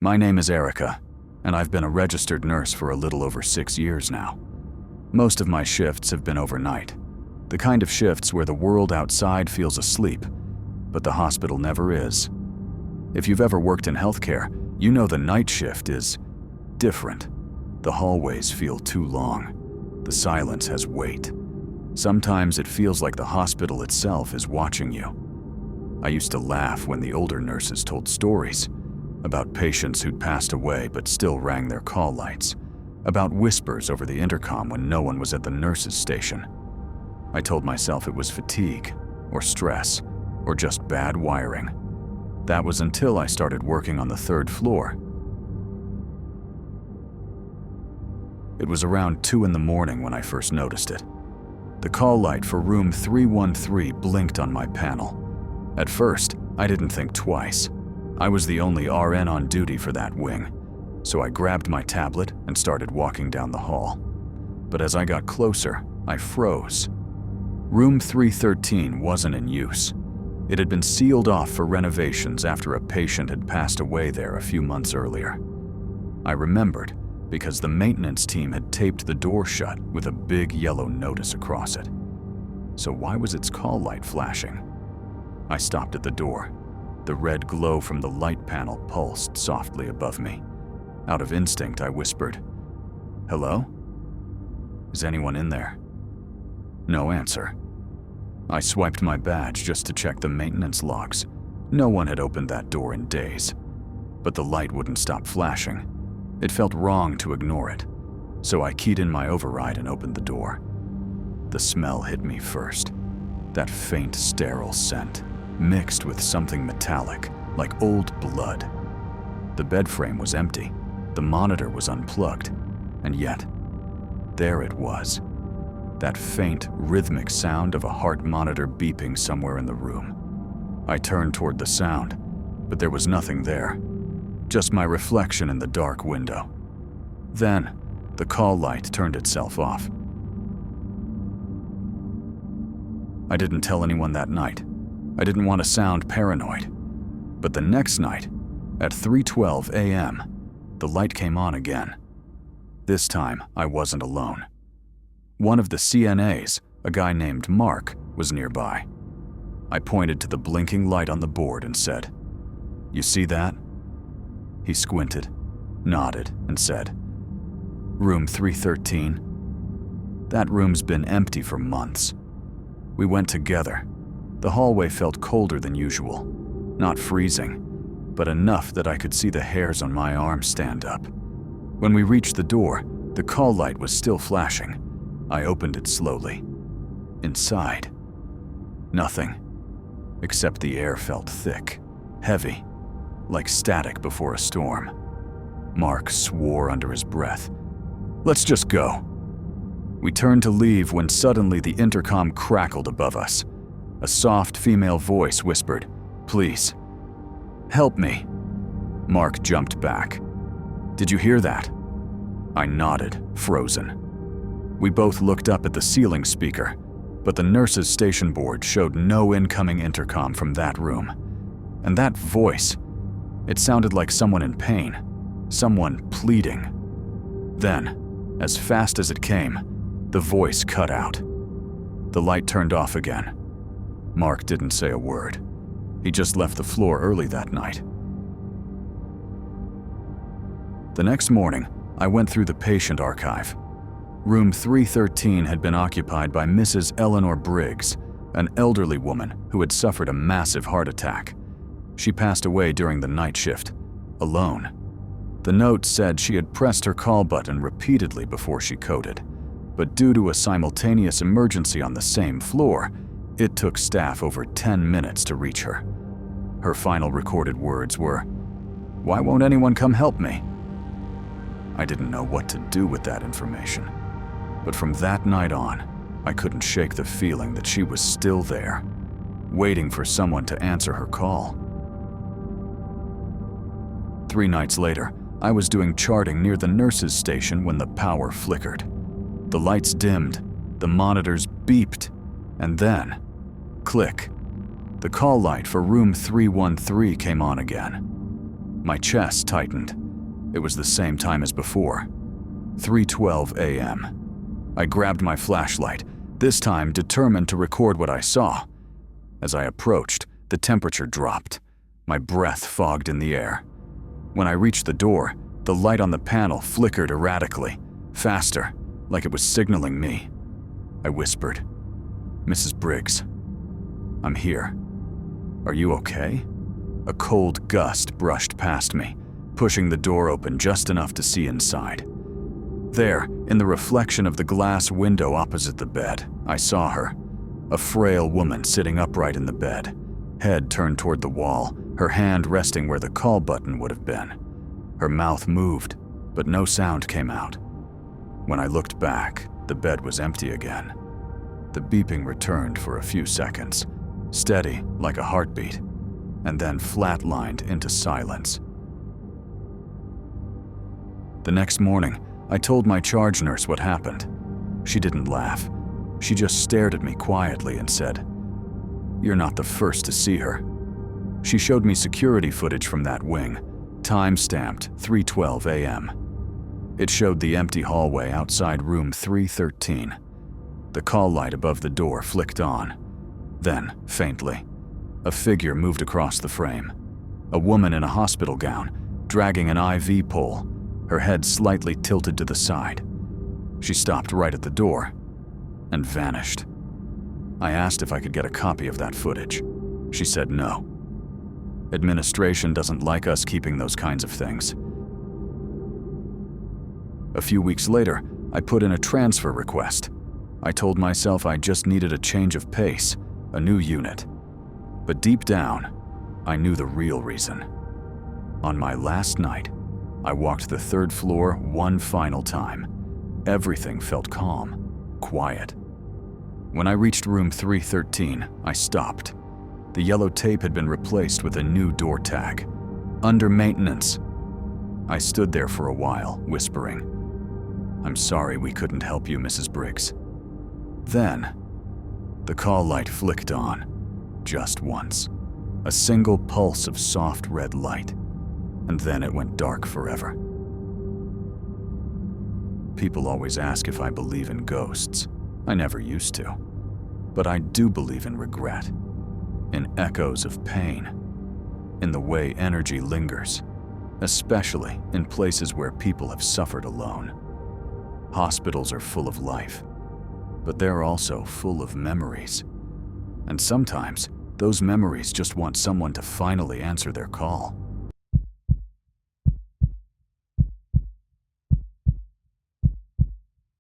My name is Erica, and I've been a registered nurse for a little over 6 years now. Most of my shifts have been overnight, the kind of shifts where the world outside feels asleep, but the hospital never is. If you've ever worked in healthcare, you know the night shift is different. The hallways feel too long. The silence has weight. Sometimes it feels like the hospital itself is watching you. I used to laugh when the older nurses told stories about patients who'd passed away but still rang their call lights, about whispers over the intercom when no one was at the nurses' station. I told myself it was fatigue, or stress, or just bad wiring. That was until I started working on the 3rd floor. It was around 2 in the morning when I first noticed it. The call light for room 313 blinked on my panel. At first, I didn't think twice. I was the only RN on duty for that wing, so I grabbed my tablet and started walking down the hall. But as I got closer, I froze. Room 313 wasn't in use. It had been sealed off for renovations after a patient had passed away there a few months earlier. I remembered because the maintenance team had taped the door shut with a big yellow notice across it. So why was its call light flashing? I stopped at the door. The red glow from the light panel pulsed softly above me. Out of instinct, I whispered, "Hello? Is anyone in there?" No answer. I swiped my badge just to check the maintenance logs. No one had opened that door in days. But the light wouldn't stop flashing. It felt wrong to ignore it, so I keyed in my override and opened the door. The smell hit me first. That faint, sterile scent, mixed with something metallic, like old blood. The bed frame was empty. The monitor was unplugged. And yet, there it was. That faint, rhythmic sound of a heart monitor beeping somewhere in the room. I turned toward the sound, but there was nothing there. Just my reflection in the dark window. Then, the call light turned itself off. I didn't tell anyone that night. I didn't want to sound paranoid. But the next night, at 3:12 a.m., the light came on again. This time, I wasn't alone. One of the CNAs, a guy named Mark, was nearby. I pointed to the blinking light on the board and said, "You see that?" He squinted, nodded, and said, "Room 313. That room's been empty for months." We went together. The hallway felt colder than usual. Not freezing, but enough that I could see the hairs on my arm stand up. When we reached the door, the call light was still flashing. I opened it slowly. Inside, nothing, except the air felt thick, heavy, like static before a storm. Mark swore under his breath. "Let's just go." We turned to leave when suddenly the intercom crackled above us. A soft female voice whispered, "Please, help me." Mark jumped back. "Did you hear that?" I nodded, frozen. We both looked up at the ceiling speaker, but the nurse's station board showed no incoming intercom from that room. And that voice, it sounded like someone in pain, someone pleading. Then, as fast as it came, the voice cut out. The light turned off again. Mark didn't say a word. He just left the floor early that night. The next morning, I went through the patient archive. Room 313 had been occupied by Mrs. Eleanor Briggs, an elderly woman who had suffered a massive heart attack. She passed away during the night shift, alone. The note said she had pressed her call button repeatedly before she coded, but due to a simultaneous emergency on the same floor, it took staff over 10 minutes to reach her. Her final recorded words were, "Why won't anyone come help me?" I didn't know what to do with that information. But from that night on, I couldn't shake the feeling that she was still there, waiting for someone to answer her call. 3 nights later, I was doing charting near the nurse's station when the power flickered. The lights dimmed, the monitors beeped, and then, click, the call light for room 313 came on again. My chest tightened. It was the same time as before. 3:12 a.m. I grabbed my flashlight, this time determined to record what I saw. As I approached, the temperature dropped. My breath fogged in the air. When I reached the door, the light on the panel flickered erratically, faster, like it was signaling me. I whispered, "Mrs. Briggs, I'm here. Are you okay?" A cold gust brushed past me, pushing the door open just enough to see inside. There, in the reflection of the glass window opposite the bed, I saw her. A frail woman sitting upright in the bed, head turned toward the wall, her hand resting where the call button would have been. Her mouth moved, but no sound came out. When I looked back, the bed was empty again. The beeping returned for a few seconds, steady like a heartbeat, and then flatlined into silence. The next morning, I told my charge nurse what happened. She didn't laugh. She just stared at me quietly and said, "You're not the first to see her." She showed me security footage from that wing, time-stamped 3:12 a.m. It showed the empty hallway outside room 313. The call light above the door flicked on. Then, faintly, a figure moved across the frame. A woman in a hospital gown, dragging an IV pole, her head slightly tilted to the side. She stopped right at the door and vanished. I asked if I could get a copy of that footage. She said no. Administration doesn't like us keeping those kinds of things. A few weeks later, I put in a transfer request. I told myself I just needed a change of pace, a new unit. But deep down, I knew the real reason. On my last night, I walked the third floor one final time. Everything felt calm, quiet. When I reached room 313, I stopped. The yellow tape had been replaced with a new door tag. Under maintenance. I stood there for a while, whispering, "I'm sorry we couldn't help you, Mrs. Briggs." Then, the call light flicked on, just once. A single pulse of soft red light, and then it went dark forever. People always ask if I believe in ghosts. I never used to. But I do believe in regret, in echoes of pain, in the way energy lingers, especially in places where people have suffered alone. Hospitals are full of life, but they're also full of memories. And sometimes, those memories just want someone to finally answer their call.